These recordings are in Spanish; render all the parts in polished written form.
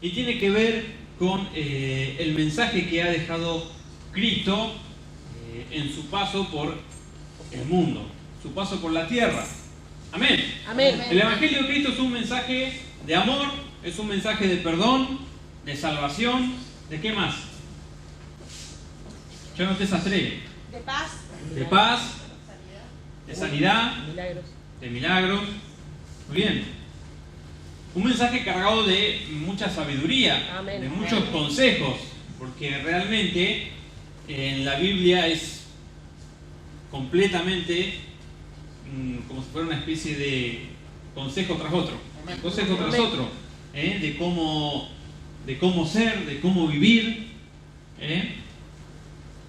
y tiene que ver con el mensaje que ha dejado Cristo en su paso por el mundo, su paso por la tierra. Amén. Amén. El Evangelio de Cristo es un mensaje de amor, es un mensaje de perdón, de salvación, ¿de qué más? Yo no te sastré. De paz. De paz, de sanidad, Milagros. de milagros. Muy bien. Un mensaje cargado de mucha sabiduría, Amén. de muchos consejos, porque realmente en la Biblia es completamente como si fuera una especie de consejo tras otro, consejo tras otro, de cómo ser, de cómo vivir,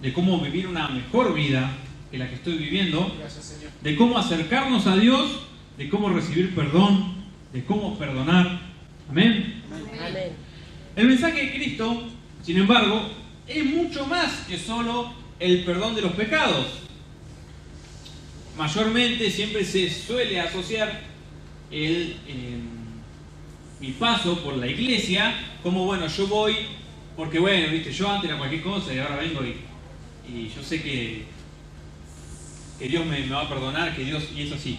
de cómo vivir una mejor vida que la que estoy viviendo, de cómo acercarnos a Dios, de cómo recibir perdón, de cómo perdonar. Amén. Amén. El mensaje de Cristo, sin embargo, es mucho más que solo el perdón de los pecados. Mayormente siempre se suele asociar mi paso por la iglesia como, bueno, yo voy porque, bueno, viste, yo antes era cualquier cosa y ahora vengo y yo sé que Dios me va a perdonar, que Dios, y es así.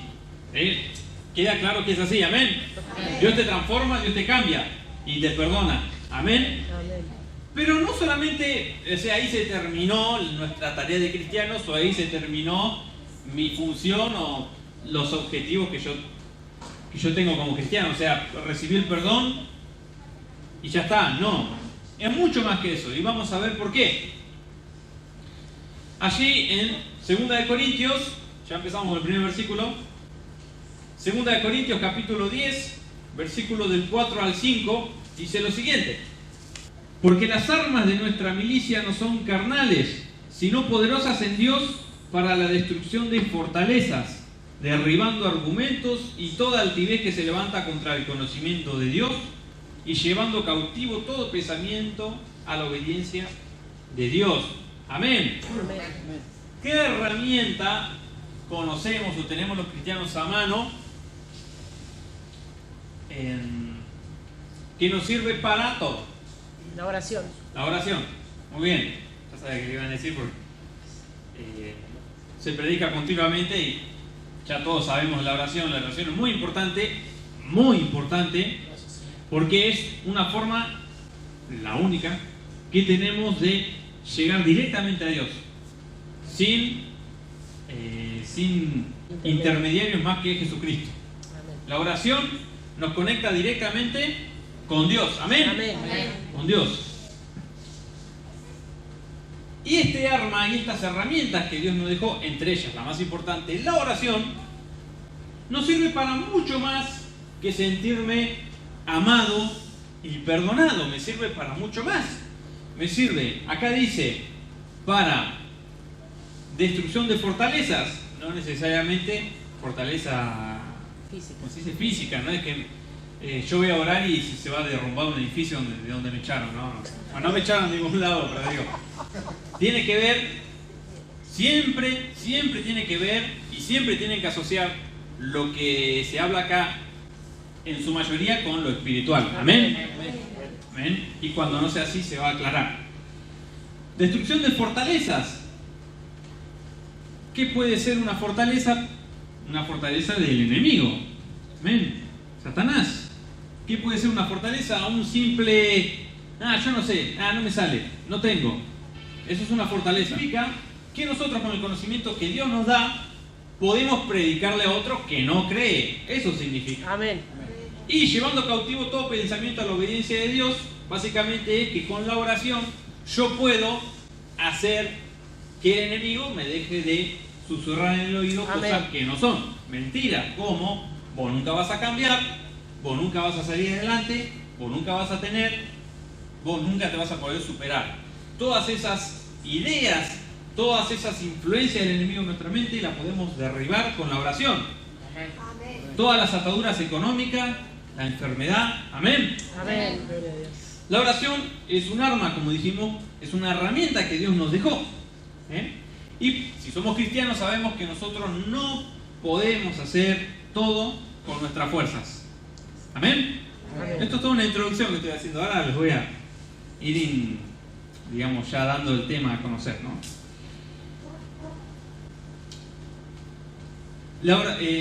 Queda claro que es así, amén. Dios te transforma, Dios te cambia y te perdona, amén. Amén. Pero no solamente, o sea, ahí se terminó nuestra tarea de cristianos, o ahí se terminó mi función o los objetivos que yo tengo como cristiano, o sea, recibir el perdón y ya está. No, es mucho más que eso, y vamos a ver por qué. Allí en 2 de Corintios, ya empezamos con el primer versículo, 2 de Corintios capítulo 10, versículo del 4 al 5, dice lo siguiente: porque las armas de nuestra milicia no son carnales, sino poderosas en Dios para la destrucción de fortalezas, derribando argumentos y toda altivez que se levanta contra el conocimiento de Dios, y llevando cautivo todo pensamiento a la obediencia de Dios. Amén. Amén. ¿Qué herramienta conocemos o tenemos los cristianos a mano que nos sirve para todo? La oración. La oración. Muy bien. Ya sabía que le iban a decir porque se predica continuamente y ya todos sabemos la oración. La oración es muy importante, porque es una forma, la única, que tenemos de llegar directamente a Dios, sin intermediarios más que Jesucristo. Amén. La oración nos conecta directamente con Dios. Amén. Amén. Con Dios. Y este arma y estas herramientas que Dios nos dejó, entre ellas la más importante, la oración, nos sirve para mucho más que sentirme amado y perdonado. Me sirve para mucho más. Me sirve, acá dice, para destrucción de fortalezas, no necesariamente fortaleza física, no es que yo voy a orar y se va a derrumbar un edificio de donde me echaron, no me echaron de ningún lado, pero digo, tiene que ver, siempre tiene que ver y siempre tienen que asociar lo que se habla acá en su mayoría con lo espiritual. Amén. Amén. Y cuando no sea así se va a aclarar. Destrucción de fortalezas. ¿Qué puede ser una fortaleza? Una fortaleza del enemigo. Amén. Satanás. ¿Qué puede ser una fortaleza? Un simple, yo no sé, no me sale, no tengo. Eso es una fortaleza. Significa que nosotros, con el conocimiento que Dios nos da, podemos predicarle a otro que no cree. Eso significa. Amén. Y llevando cautivo todo pensamiento a la obediencia de Dios, básicamente es que con la oración yo puedo hacer que el enemigo me deje de susurrar en el oído cosas que no son. Mentira, como vos nunca vas a cambiar, vos nunca vas a salir adelante, vos nunca vas a tener, vos nunca te vas a poder superar. Todas esas ideas, todas esas influencias del enemigo en nuestra mente las podemos derribar con la oración. Amén. Todas las ataduras económicas, la enfermedad. Amén. Amén. Gloria a Dios. La oración es un arma, como dijimos, es una herramienta que Dios nos dejó. Y si somos cristianos sabemos que nosotros no podemos hacer todo con nuestras fuerzas. Amén. Esto es toda una introducción que estoy haciendo. Ahora les voy a ir, digamos, ya dando el tema a conocer, ¿no?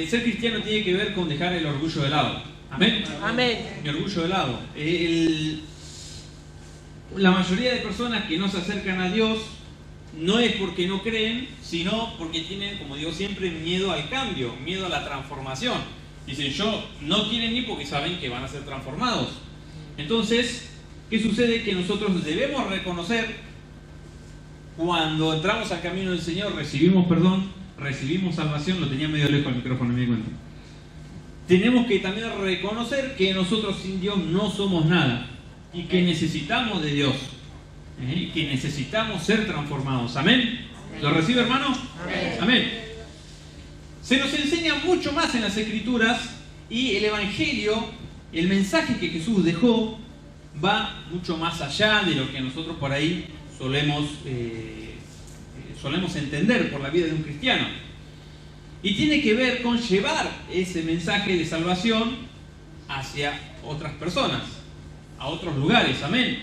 Ser cristiano tiene que ver con dejar el orgullo de lado. Amén. Amén. El orgullo de lado. La mayoría de personas que no se acercan a Dios no es porque no creen, sino porque tienen, como digo siempre, miedo al cambio, miedo a la transformación. Dicen, no quieren ir porque saben que van a ser transformados. Entonces, ¿qué sucede? Que nosotros debemos reconocer cuando entramos al camino del Señor, recibimos perdón, recibimos salvación. Lo tenía medio lejos el micrófono, me di cuenta. Tenemos que también reconocer que nosotros sin Dios no somos nada y que necesitamos de Dios, y que necesitamos ser transformados. ¿Amén? ¿Lo recibe, hermano? Amén. Amén. Se nos enseña mucho más en las Escrituras, y el Evangelio, el mensaje que Jesús dejó, va mucho más allá de lo que nosotros por ahí solemos entender por la vida de un cristiano. Y tiene que ver con llevar ese mensaje de salvación hacia otras personas, a otros lugares. Amén.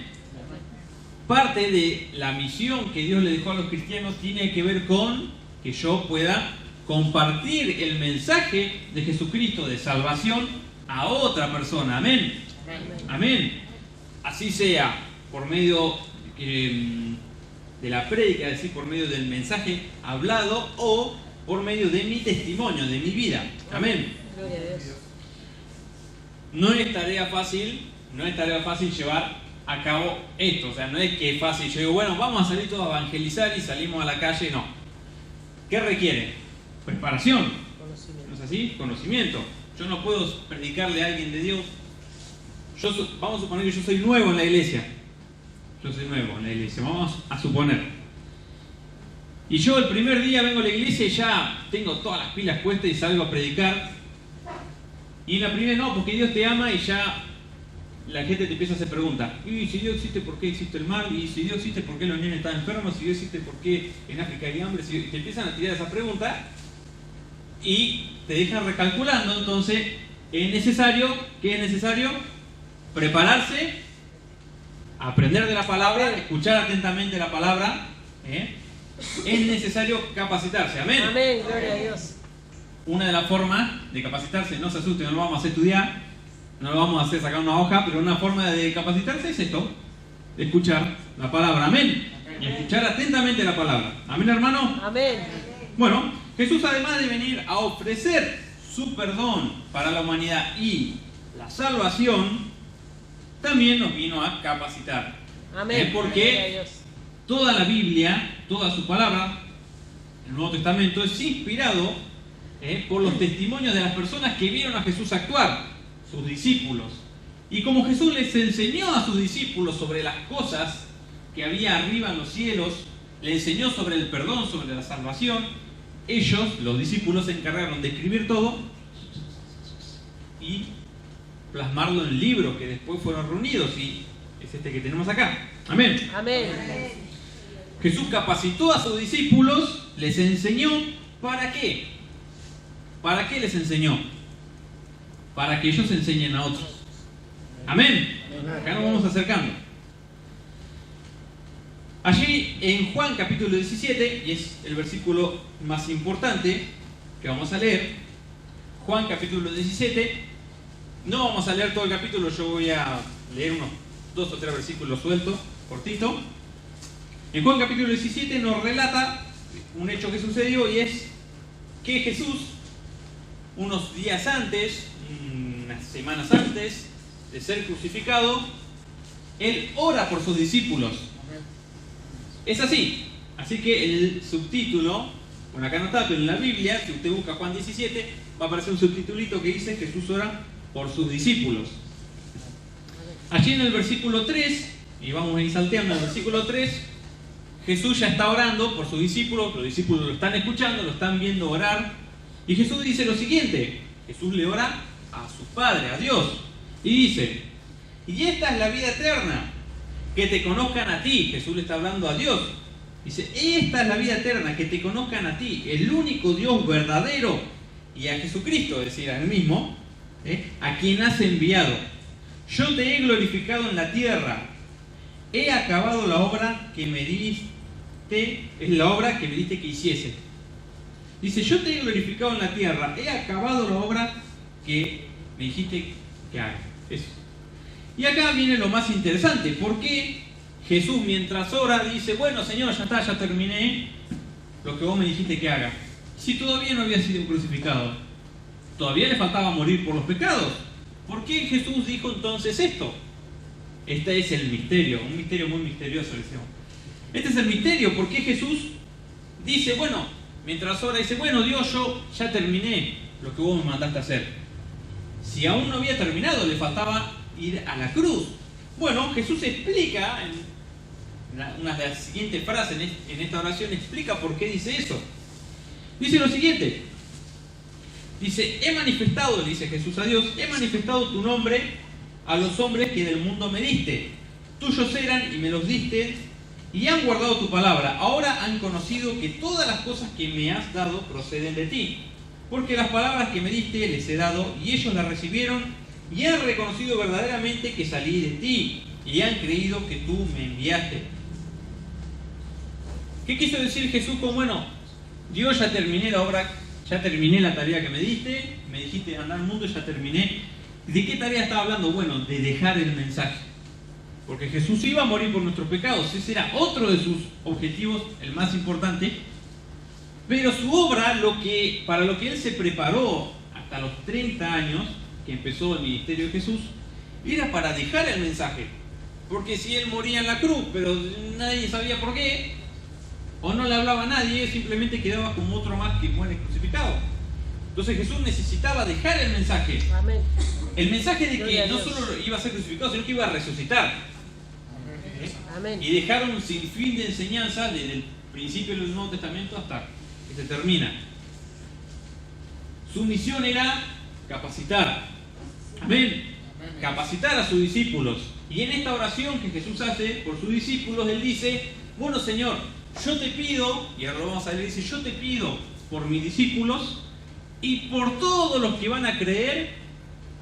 Parte de la misión que Dios le dejó a los cristianos tiene que ver con que yo pueda compartir el mensaje de Jesucristo de salvación a otra persona. Amén. Amén. Así sea por medio de la prédica, es decir, por medio del mensaje hablado, o por medio de mi testimonio, de mi vida. Amén. Gloria a Dios. No es tarea fácil llevar a cabo esto. O sea, no es que es fácil. Yo digo, bueno, vamos a salir todos a evangelizar y salimos a la calle. No. ¿Qué requiere? Preparación. ¿No es así? Conocimiento. Yo no puedo predicarle a alguien de Dios. Vamos a suponer que yo soy nuevo en la iglesia. Vamos a suponer. Y yo el primer día vengo a la iglesia y ya tengo todas las pilas puestas y salgo a predicar. Y en la primera no, porque Dios te ama, y ya la gente te empieza a hacer preguntas. Y si Dios existe, ¿por qué existe el mar? Y si Dios existe, ¿por qué los niños están enfermos? Si Dios existe, ¿por qué en África hay hambre? Si te empiezan a tirar esas preguntas y te dejan recalculando. Entonces, ¿qué es necesario? Prepararse, aprender de la palabra, escuchar atentamente la palabra. Es necesario capacitarse. Amén. Amén, gloria a Dios. Una de las formas de capacitarse, no se asusten, no lo vamos a hacer estudiar, no lo vamos a hacer sacar una hoja, pero una forma de capacitarse es esto: escuchar la palabra. Amén. Y escuchar atentamente la palabra. Amén, hermano. Amén. Bueno, Jesús, además de venir a ofrecer su perdón para la humanidad y la salvación, también nos vino a capacitar. Amén. Porque Gloria a Dios. toda la Biblia, toda su palabra, el Nuevo Testamento, es inspirado por los testimonios de las personas que vieron a Jesús actuar, sus discípulos. Y como Jesús les enseñó a sus discípulos sobre las cosas que había arriba en los cielos, le enseñó sobre el perdón, sobre la salvación, ellos, los discípulos, se encargaron de escribir todo y plasmarlo en libros que después fueron reunidos, y es este que tenemos acá. Amén. Amén. Jesús capacitó a sus discípulos, les enseñó. ¿Para qué? ¿Para qué les enseñó? Para que ellos enseñen a otros. Amén. Acá nos vamos acercando. Allí en Juan capítulo 17, y es el versículo más importante que vamos a leer, Juan capítulo 17, no vamos a leer todo el capítulo, yo voy a leer unos 2 o 3 versículos sueltos, cortito. En Juan capítulo 17 nos relata un hecho que sucedió, y es que Jesús, unos días antes, unas semanas antes de ser crucificado, Él ora por sus discípulos. Es así. Así que el subtítulo, bueno, acá no está, pero en la Biblia, si usted busca Juan 17, va a aparecer un subtitulito que dice: Jesús ora por sus discípulos. Allí en el versículo 3, y vamos a ir salteando el versículo 3, Jesús ya está orando por sus discípulos, los discípulos lo están escuchando, lo están viendo orar, y Jesús dice lo siguiente. Jesús le ora a su Padre, a Dios, y dice: y esta es la vida eterna, que te conozcan a ti. Jesús le está hablando a Dios. Dice: esta es la vida eterna, que te conozcan a ti, el único Dios verdadero, y a Jesucristo, es decir, a Él mismo, a quien has enviado. yo te he glorificado en la tierra, he acabado la obra que me diste, es la obra que me diste que hiciese. Dice, yo te he glorificado en la tierra, he acabado la obra que me dijiste que haga. Eso. Y acá viene lo más interesante, porque Jesús mientras ora dice, bueno Señor, ya está, ya terminé lo que vos me dijiste que haga. Si todavía no había sido crucificado, todavía le faltaba morir por los pecados. ¿Por qué Jesús dijo entonces esto? Este es el misterio, un misterio muy misterioso, decimos. Este es el misterio, porque Jesús dice, bueno, mientras ora dice, bueno Dios, yo ya terminé lo que vos me mandaste a hacer. Si aún no había terminado, le faltaba ir a la cruz. Bueno, Jesús explica, en una de las siguientes frases en esta oración, explica por qué dice eso. Dice lo siguiente, dice, he manifestado, dice Jesús a Dios, he manifestado tu nombre a los hombres que del mundo me diste. Tuyos eran y me los diste y han guardado tu palabra. Ahora han conocido que todas las cosas que me has dado proceden de ti. Porque las palabras que me diste les he dado y ellos las recibieron y han reconocido verdaderamente que salí de ti y han creído que tú me enviaste. ¿Qué quiso decir Jesús con, bueno, Dios, ya terminé la obra, ya terminé la tarea que me diste, me dijiste andar al mundo, ya terminé? ¿De qué tarea estaba hablando? Bueno, de dejar el mensaje. Porque Jesús iba a morir por nuestros pecados, ese era otro de sus objetivos, el más importante. Pero su obra, para lo que él se preparó hasta los 30 años, que empezó el ministerio de Jesús, era para dejar el mensaje. Porque si él moría en la cruz, pero nadie sabía por qué, o no le hablaba a nadie, simplemente quedaba como otro más que muere crucificado. Entonces Jesús necesitaba dejar el mensaje. Amén. El mensaje de que no solo iba a ser crucificado, sino que iba a resucitar. Amén. Y dejar un sinfín de enseñanzas desde el principio del Nuevo Testamento hasta que se termina. Su misión era capacitar. Amén. Capacitar a sus discípulos. Y en esta oración que Jesús hace por sus discípulos, Él dice, bueno Señor, yo te pido, y ahora lo vamos a leer, dice, yo te pido por mis discípulos y por todos los que van a creer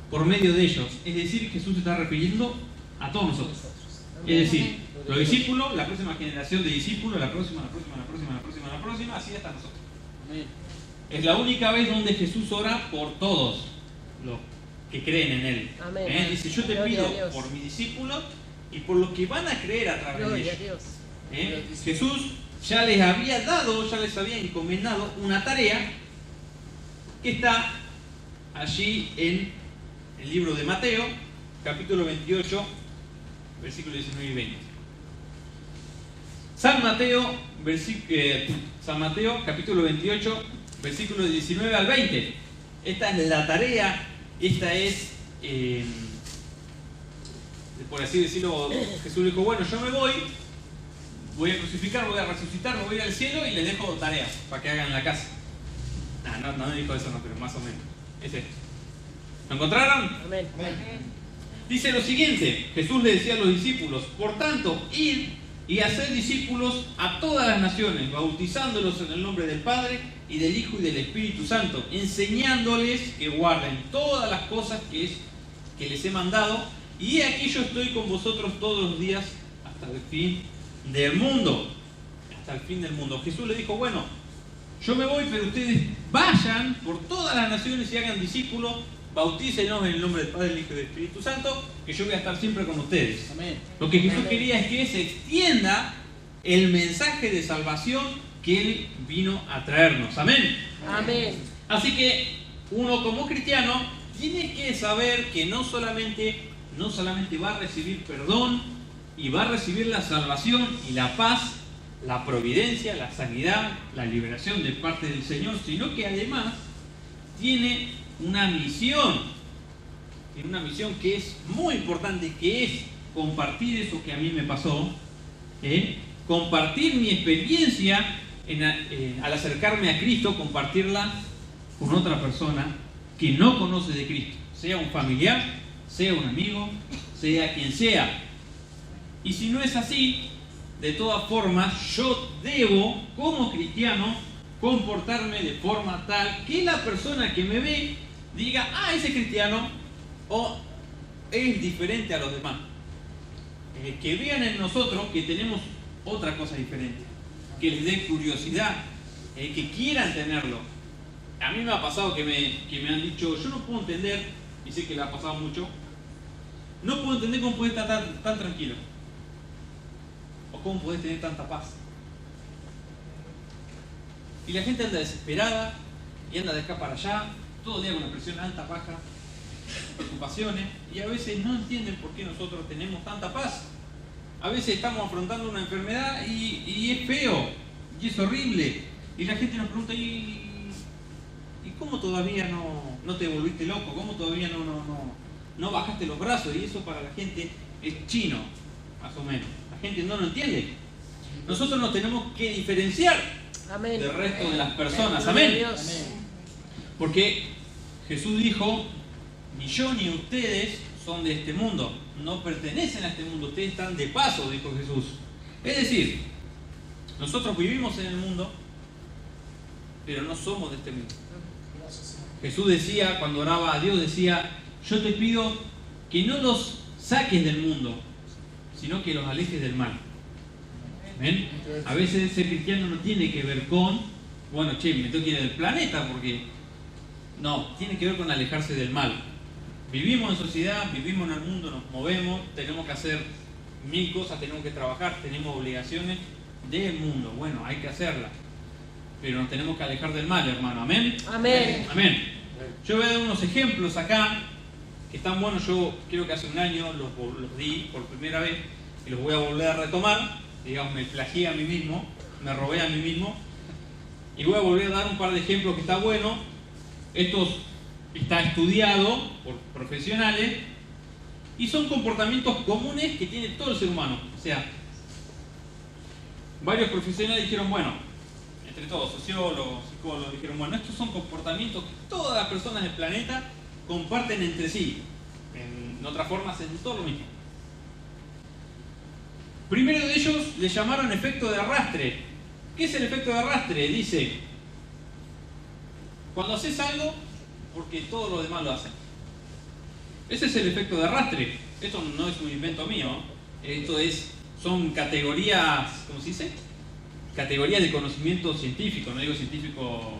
por medio de ellos. Es decir, Jesús se está refiriendo a todos nosotros. Es decir, los discípulos, la próxima generación de discípulos, la próxima, así hasta nosotros. Es la única vez donde Jesús ora por todos los que creen en Él. Dice, yo te pido por mis discípulos y por los que van a creer a través de ellos. Jesús ya les había dado, ya les había encomendado una tarea que está allí en el libro de Mateo, capítulo 28, versículos 19 y 20. San Mateo, capítulo 28, versículos 19 al 20. Esta es la tarea, esta es, por así decirlo, Jesús dijo, bueno, yo me voy a crucificar, voy a resucitar, me voy a ir al cielo y les dejo tareas para que hagan en la casa. No dijo eso, no, pero más o menos. Es esto. ¿Lo encontraron? Amén. Dice lo siguiente, Jesús le decía a los discípulos, por tanto, id y haced discípulos a todas las naciones, bautizándolos en el nombre del Padre y del Hijo y del Espíritu Santo, enseñándoles que guarden todas las cosas que les he mandado, y aquí yo estoy con vosotros todos los días hasta el fin del mundo. Hasta el fin del mundo. Jesús le dijo, bueno, yo me voy, pero ustedes vayan por todas las naciones y hagan discípulos, bautícenos en el nombre del Padre, del Hijo y del Espíritu Santo, que yo voy a estar siempre con ustedes. Amén. Lo que Jesús quería es que se extienda el mensaje de salvación que Él vino a traernos. Amén. Amén. Así que uno como cristiano tiene que saber que no solamente va a recibir perdón y va a recibir la salvación y la paz, la providencia, la sanidad, la liberación de parte del Señor, sino que además tiene una misión que es muy importante, que es compartir eso que a mí me pasó, compartir mi experiencia al acercarme a Cristo, compartirla con otra persona que no conoce de Cristo, sea un familiar, sea un amigo, sea quien sea. Y si no es así, de todas formas, yo debo, como cristiano, comportarme de forma tal que la persona que me ve diga, ese es cristiano, o es diferente a los demás. Que vean en nosotros que tenemos otra cosa diferente, que les dé curiosidad, que quieran tenerlo. A mí me ha pasado que me han dicho, yo no puedo entender, y sé que le ha pasado mucho, no puedo entender cómo puedes estar tan tranquilo, o cómo puedes tener tanta paz. Y la gente anda desesperada, y anda de acá para allá, todo el día con la presión alta, baja, preocupaciones, y a veces no entienden por qué nosotros tenemos tanta paz. A veces estamos afrontando una enfermedad y es feo, y es horrible, y la gente nos pregunta, ¿y cómo todavía no te volviste loco? ¿Cómo todavía no bajaste los brazos? Y eso para la gente es chino, más o menos. La gente no lo entiende. Nosotros nos tenemos que diferenciar Amén. del resto de las personas. Amén. Porque Jesús dijo, ni yo ni ustedes son de este mundo, no pertenecen a este mundo, ustedes están de paso, dijo Jesús. Es decir, nosotros vivimos en el mundo, pero no somos de este mundo. Jesús decía, cuando oraba a Dios, decía, yo te pido que no los saques del mundo, sino que los alejes del mal. ¿Ven? A veces ser cristiano no tiene que ver con, bueno, me tengo que ir del planeta, porque no, tiene que ver con alejarse del mal. Vivimos en sociedad, vivimos en el mundo, nos movemos, tenemos que hacer mil cosas, tenemos que trabajar, tenemos obligaciones del mundo. Bueno, hay que hacerlas, pero nos tenemos que alejar del mal, hermano. Amén. Amén. Amén. Yo voy a dar unos ejemplos acá que están buenos. Yo creo que hace un año los di por primera vez y los voy a volver a retomar. Digamos, me plagié a mí mismo, me robé a mí mismo y voy a volver a dar un par de ejemplos que está bueno. Estos está estudiado por profesionales y son comportamientos comunes que tiene todo el ser humano. O sea, varios profesionales dijeron, bueno, entre todos, sociólogos, psicólogos, dijeron, bueno, estos son comportamientos que todas las personas del planeta comparten entre sí. En otras formas, es todo lo mismo. Primero de ellos le llamaron efecto de arrastre. ¿Qué es el efecto de arrastre? Dice, cuando haces algo, porque todos los demás lo hacen. Ese es el efecto de arrastre. Esto no es un invento mío. Esto son categorías, ¿cómo se dice? Categorías de conocimiento científico. No digo científico.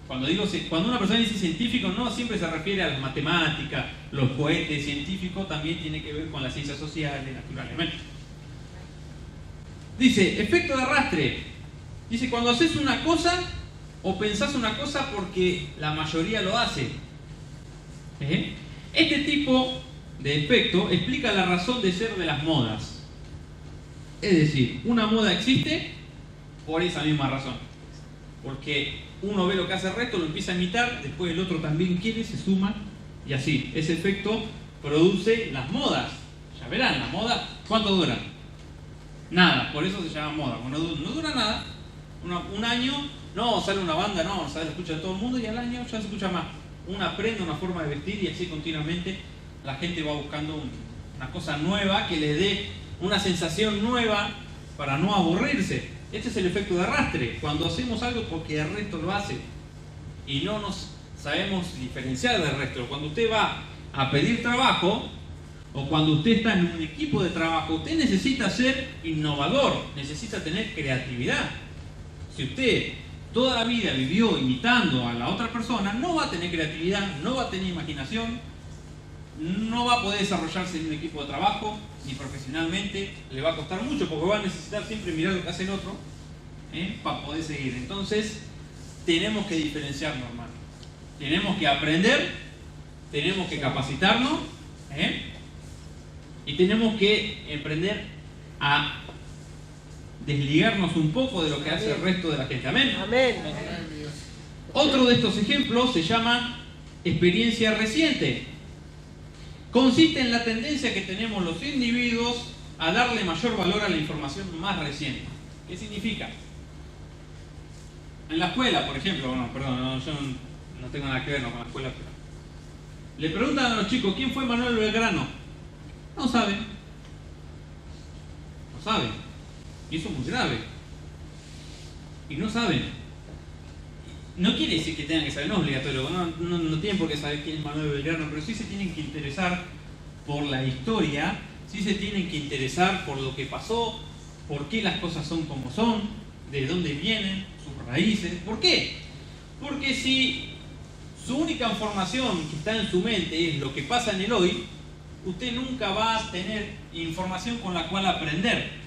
Cuando una persona dice científico, no siempre se refiere a las matemáticas, los cohetes. Científico también tiene que ver con las ciencias sociales, naturalmente. Dice, efecto de arrastre. Dice, cuando haces una cosa o pensás una cosa porque la mayoría lo hace. Este tipo de efecto explica la razón de ser de las modas. Es decir, una moda existe por esa misma razón. Porque uno ve lo que hace el resto, lo empieza a imitar, después el otro también quiere, se suma, y así. Ese efecto produce las modas. Ya verán, las modas, ¿cuánto duran? Nada, por eso se llama moda. No dura nada. Un año, no, sale una banda, no, se escucha todo el mundo y al año ya se escucha más. Una prenda, una forma de vestir y así continuamente la gente va buscando una cosa nueva que les dé una sensación nueva para no aburrirse. Este es el efecto de arrastre, cuando hacemos algo porque el resto lo hace y no nos sabemos diferenciar del resto. Cuando usted va a pedir trabajo o cuando usted está en un equipo de trabajo, usted necesita ser innovador, necesita tener creatividad. Si usted toda la vida vivió imitando a la otra persona, no va a tener creatividad, no va a tener imaginación, no va a poder desarrollarse en un equipo de trabajo, ni profesionalmente, le va a costar mucho porque va a necesitar siempre mirar lo que hace el otro para poder seguir. Entonces, tenemos que diferenciarnos, hermano. Tenemos que aprender, tenemos que capacitarnos y tenemos que aprender a desligarnos un poco de lo que hace el resto de la gente. Amén. Amén. Otro de estos ejemplos se llama experiencia reciente. Consiste en la tendencia que tenemos los individuos a darle mayor valor a la información más reciente. ¿Qué significa? En la escuela, por ejemplo, yo no tengo nada que ver con la escuela, pero le preguntan a los chicos, ¿quién fue Manuel Belgrano? No saben. No saben. Y eso es muy grave. Y no saben. No quiere decir que tengan que saber, no es obligatorio, no tienen por qué saber quién es Manuel Belgrano, pero sí se tienen que interesar por la historia, sí se tienen que interesar por lo que pasó, por qué las cosas son como son, de dónde vienen, sus raíces. ¿Por qué? Porque si su única información que está en su mente es lo que pasa en el hoy, usted nunca va a tener información con la cual aprender.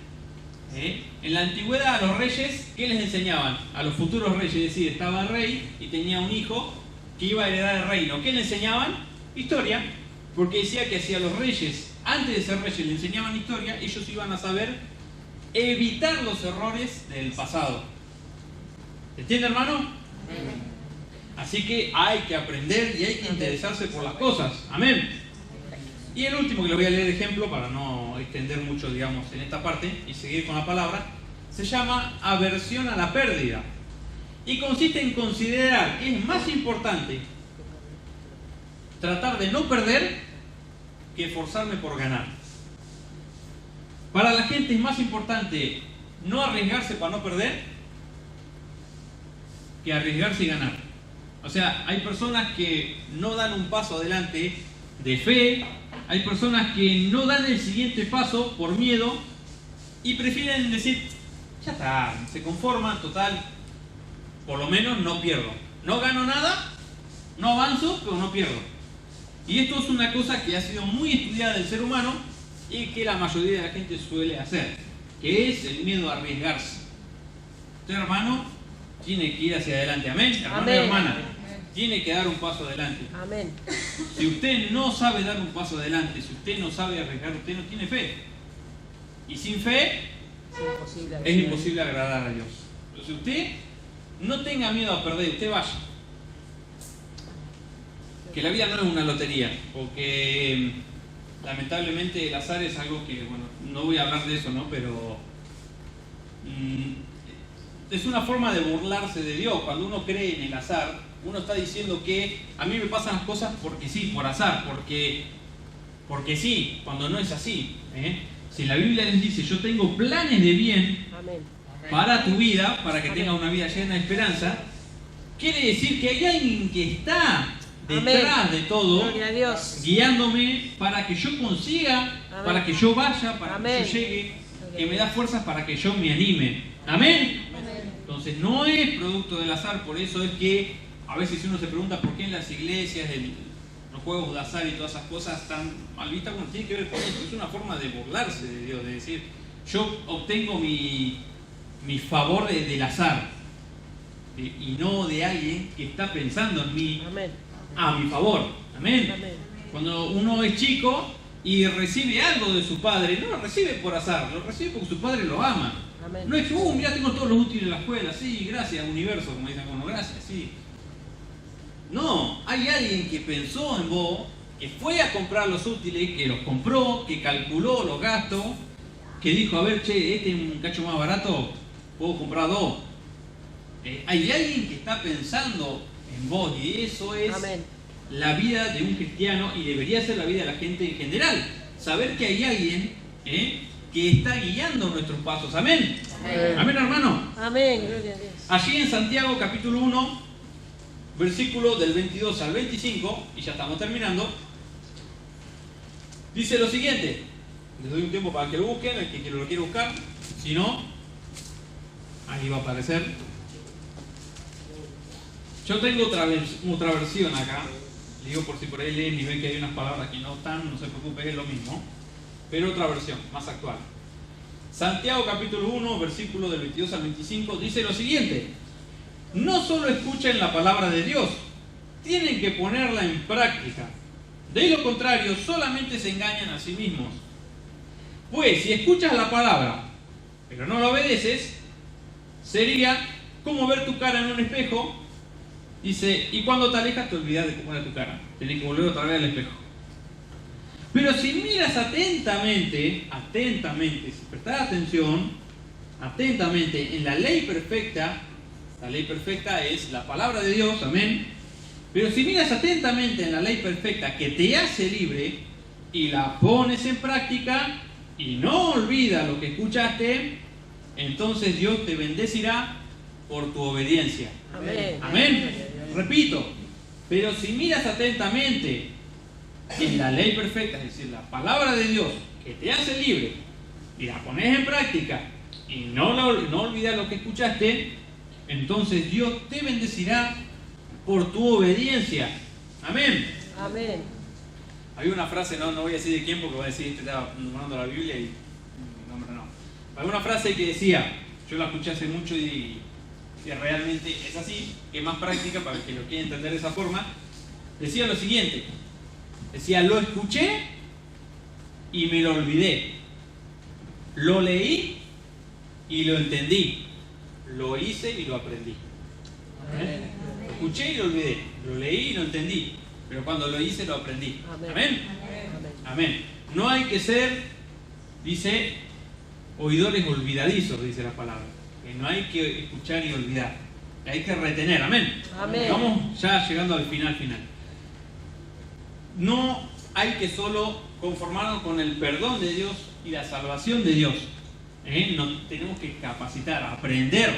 En la antigüedad a los reyes, ¿qué les enseñaban? A los futuros reyes, es decir, estaba el rey y tenía un hijo que iba a heredar el reino. ¿Qué le enseñaban? Historia. Porque decía que si a los reyes, antes de ser reyes, le enseñaban historia, ellos iban a saber evitar los errores del pasado. ¿Entiende, hermano? Amén. Así que hay que aprender y hay que interesarse por las cosas. Amén. Y el último que le voy a leer ejemplo para no extender mucho, digamos, en esta parte y seguir con la palabra, se llama aversión a la pérdida. Y consiste en considerar que es más importante tratar de no perder que esforzarme por ganar. Para la gente es más importante no arriesgarse para no perder que arriesgarse y ganar. O sea, hay personas que no dan un paso adelante de fe, hay personas que no dan el siguiente paso por miedo y prefieren decir, ya está, se conforman, total, por lo menos no pierdo. No gano nada, no avanzo, pero no pierdo. Y esto es una cosa que ha sido muy estudiada del ser humano y que la mayoría de la gente suele hacer, que es el miedo a arriesgarse. Usted, hermano, tiene que ir hacia adelante. Amén, hermano. Amén. Y hermana, tiene que dar un paso adelante. Amén. Si usted no sabe dar un paso adelante, si usted no sabe arriesgar, usted no tiene fe. Y sin fe es imposible agradar a Dios. Pero si usted no tenga miedo a perder, usted vaya. Que la vida no es una lotería, porque lamentablemente el azar es algo que, bueno, no voy a hablar de eso, ¿no? Pero es una forma de burlarse de Dios. Cuando uno cree en el azar, uno está diciendo que a mí me pasan las cosas porque sí, por azar, porque sí, cuando no es así. Si la Biblia les dice, yo tengo planes de bien para tu vida, para que tengas una vida llena de esperanza, quiere decir que hay alguien que está detrás de todo, guiándome para que yo consiga, para que yo vaya, para que yo llegue, que me da fuerzas para que yo me anime. Amén. Entonces no es producto del azar, por eso es que a veces uno se pregunta por qué en las iglesias los juegos de azar y todas esas cosas están mal vistas. Bueno, tiene que ver con eso, es una forma de burlarse de Dios, de decir, yo obtengo mi favor del azar y no de alguien que está pensando en mí. Amén. A mi favor. Amén. Amén. Cuando uno es chico y recibe algo de su padre, no lo recibe por azar, lo recibe porque su padre lo ama. Amén. No es que, mira, tengo todos los útiles en la escuela, sí, gracias, universo, como dicen, bueno, gracias, sí. No, hay alguien que pensó en vos, que fue a comprar los útiles, que los compró, que calculó los gastos, que dijo, a ver, che, este es un cacho más barato, puedo comprar dos. Hay alguien que está pensando en vos, y eso es Amén. La vida de un cristiano, y debería ser la vida de la gente en general. Saber que hay alguien que está guiando nuestros pasos. Amén. Amén. Amén, hermano. Amén. Gloria a Dios. Allí en Santiago capítulo 1, versículo del 22 al 25, y ya estamos terminando, dice lo siguiente. Les doy un tiempo para que lo busquen, el que lo quiera buscar. Si no, ahí va a aparecer. Yo tengo otra versión acá. Le digo por si por ahí leen y ven que hay unas palabras que no están, no se preocupe, es lo mismo. Pero otra versión, más actual. Santiago capítulo 1, versículo del 22 al 25, dice lo siguiente. No solo escuchen la palabra de Dios, tienen que ponerla en práctica. De lo contrario, solamente se engañan a sí mismos. Pues si escuchas la palabra, pero no la obedeces, sería como ver tu cara en un espejo. Dice, y cuando te alejas te olvidas de cómo era tu cara. Tenés que volver otra vez al espejo. Pero si miras atentamente, si prestás atención, atentamente en la ley perfecta, la ley perfecta es la palabra de Dios, amén. Pero si miras atentamente en la ley perfecta que te hace libre y la pones en práctica y no olvidas lo que escuchaste, entonces Dios te bendecirá por tu obediencia. Amén. Amén. Repito, pero si miras atentamente en la ley perfecta, es decir, la palabra de Dios, que te hace libre, y la pones en práctica, y no olvidas lo que escuchaste, entonces Dios te bendecirá por tu obediencia. Amén. Amén. Hay una frase, no voy a decir de quién porque voy a decir, estaba nombrando la Biblia y no. Hay una frase que decía, yo la escuché hace mucho y realmente es así, que es más práctica para el que lo quiera entender de esa forma. Decía lo siguiente, decía, lo escuché y me lo olvidé, lo leí y lo entendí, lo hice y lo aprendí. Lo escuché y lo olvidé, lo leí y lo entendí, pero cuando lo hice lo aprendí. Amén. Amén. No hay que ser, dice, oidores olvidadizos, dice la palabra. Que no hay que escuchar y olvidar, hay que retener. Amén. Amén. Vamos ya llegando al final. No hay que solo conformarnos con el perdón de Dios y la salvación de Dios. Nos tenemos que capacitar, aprender,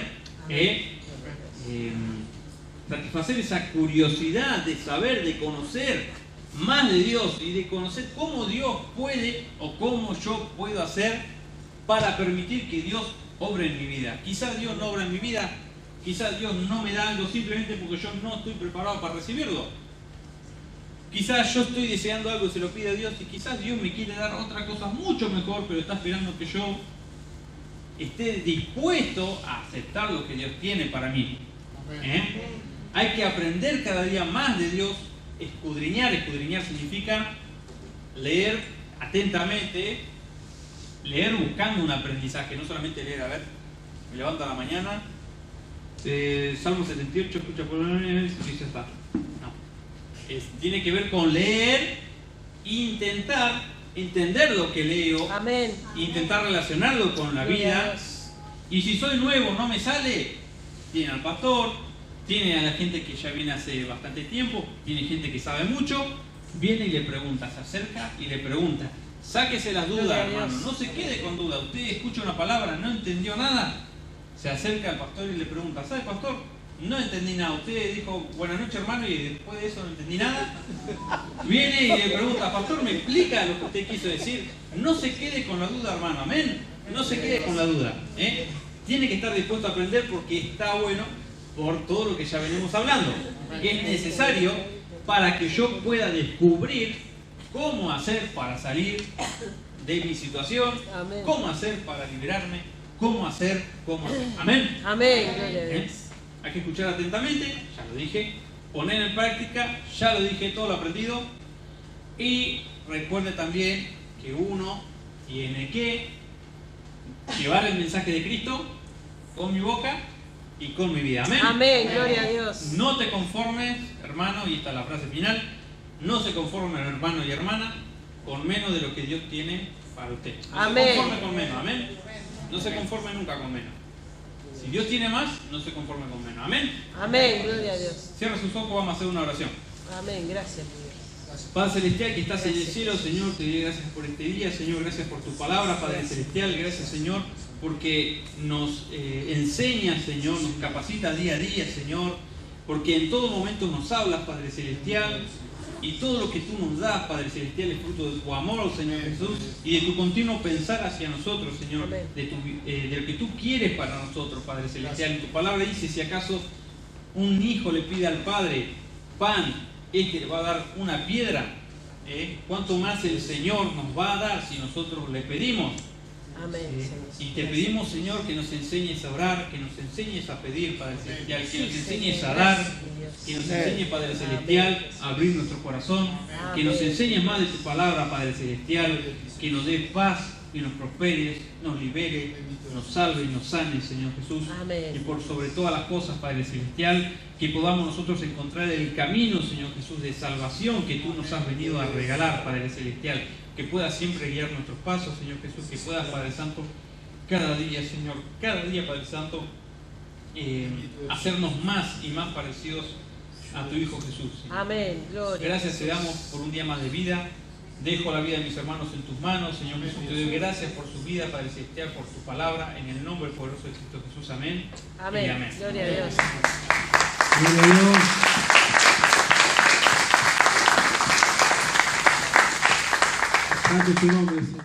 satisfacer esa curiosidad de saber, de conocer más de Dios y de conocer cómo Dios puede o cómo yo puedo hacer para permitir que Dios obre en mi vida. Quizás Dios no obra en mi vida, quizás Dios no me da algo simplemente porque yo no estoy preparado para recibirlo. Quizás yo estoy deseando algo y se lo pide a Dios, y quizás Dios me quiere dar otra cosa mucho mejor, pero está esperando que yo esté dispuesto a aceptar lo que Dios tiene para mí. Hay que aprender cada día más de Dios, escudriñar. Escudriñar significa leer atentamente, leer buscando un aprendizaje, no solamente leer, a ver, me levanto a la mañana, Salmo 78, escucha por y ya está. No. Tiene que ver con leer, intentar entender lo que leo, amén, intentar relacionarlo con la vida. Y si soy nuevo, no me sale, tiene al pastor, tiene a la gente que ya viene hace bastante tiempo, tiene gente que sabe mucho, viene y le pregunta, se acerca y le pregunta. Sáquese las dudas, hermano, no se quede con dudas. Usted escucha una palabra, no entendió nada, se acerca al pastor y le pregunta, ¿sabe, pastor? No entendí nada. Usted dijo, buenas noches, hermano, y después de eso no entendí nada. Viene y le pregunta, pastor, ¿me explica lo que usted quiso decir? No se quede con la duda, hermano, amén. No se quede con la duda. Tiene que estar dispuesto a aprender porque está bueno por todo lo que ya venimos hablando. Es necesario para que yo pueda descubrir cómo hacer para salir de mi situación, amén, cómo hacer para liberarme, cómo hacer. Amén. Amén. Gloria a Dios. Hay que escuchar atentamente, ya lo dije, poner en práctica, ya lo dije, todo lo aprendido. Y recuerde también que uno tiene que llevar el mensaje de Cristo con mi boca y con mi vida. Amén. Amén, gloria a Dios. No te conformes, hermano, y esta es la frase final, no se conforme, hermano y hermana, con menos de lo que Dios tiene para usted. No amén, se conforme con menos, amén. No se conforme nunca con menos. Si Dios tiene más, no se conforme con menos. Amén. Amén, gloria a Dios. Cierra sus ojos, vamos a hacer una oración. Amén, gracias, Dios. Padre Celestial que estás en el cielo, Señor, te doy gracias por este día, Señor, gracias por tu palabra, Padre Celestial, gracias, Señor, porque nos enseña, Señor, nos capacita día a día, Señor, porque en todo momento nos hablas, Padre Celestial, y todo lo que tú nos das, Padre Celestial, es fruto de tu amor, Señor Jesús, y de tu continuo pensar hacia nosotros, Señor, de lo que tú quieres para nosotros, Padre Celestial. Y tu palabra dice, si acaso un hijo le pide al Padre pan, este le va a dar una piedra, ¿cuánto más el Señor nos va a dar si nosotros le pedimos? Amén, y te pedimos, Señor, que nos enseñes a orar, que nos enseñes a pedir, Padre Celestial, que nos enseñes a dar, que nos enseñes, Padre Celestial, a abrir nuestro corazón, que nos enseñes más de tu palabra, Padre Celestial, que nos dé paz, que nos prospere, nos libere, nos salve y nos sane, Señor Jesús. Amén. Y por sobre todas las cosas, Padre Celestial, que podamos nosotros encontrar el camino, Señor Jesús, de salvación que tú nos has venido a regalar, Padre Celestial. Que puedas siempre guiar nuestros pasos, Señor Jesús, que puedas, Padre Santo, cada día, Señor, cada día, Padre Santo, hacernos más y más parecidos a tu Hijo Jesús, Señor. Amén, gloria. Gracias te damos por un día más de vida. Dejo la vida de mis hermanos en tus manos, Señor Jesús. Te doy gracias por su vida, Padre Celestial, por tu palabra, en el nombre poderoso de Cristo Jesús. Amén. Amén. Y amén. Gloria a Dios. Gloria a Dios. Santo es tu nombre, Señor.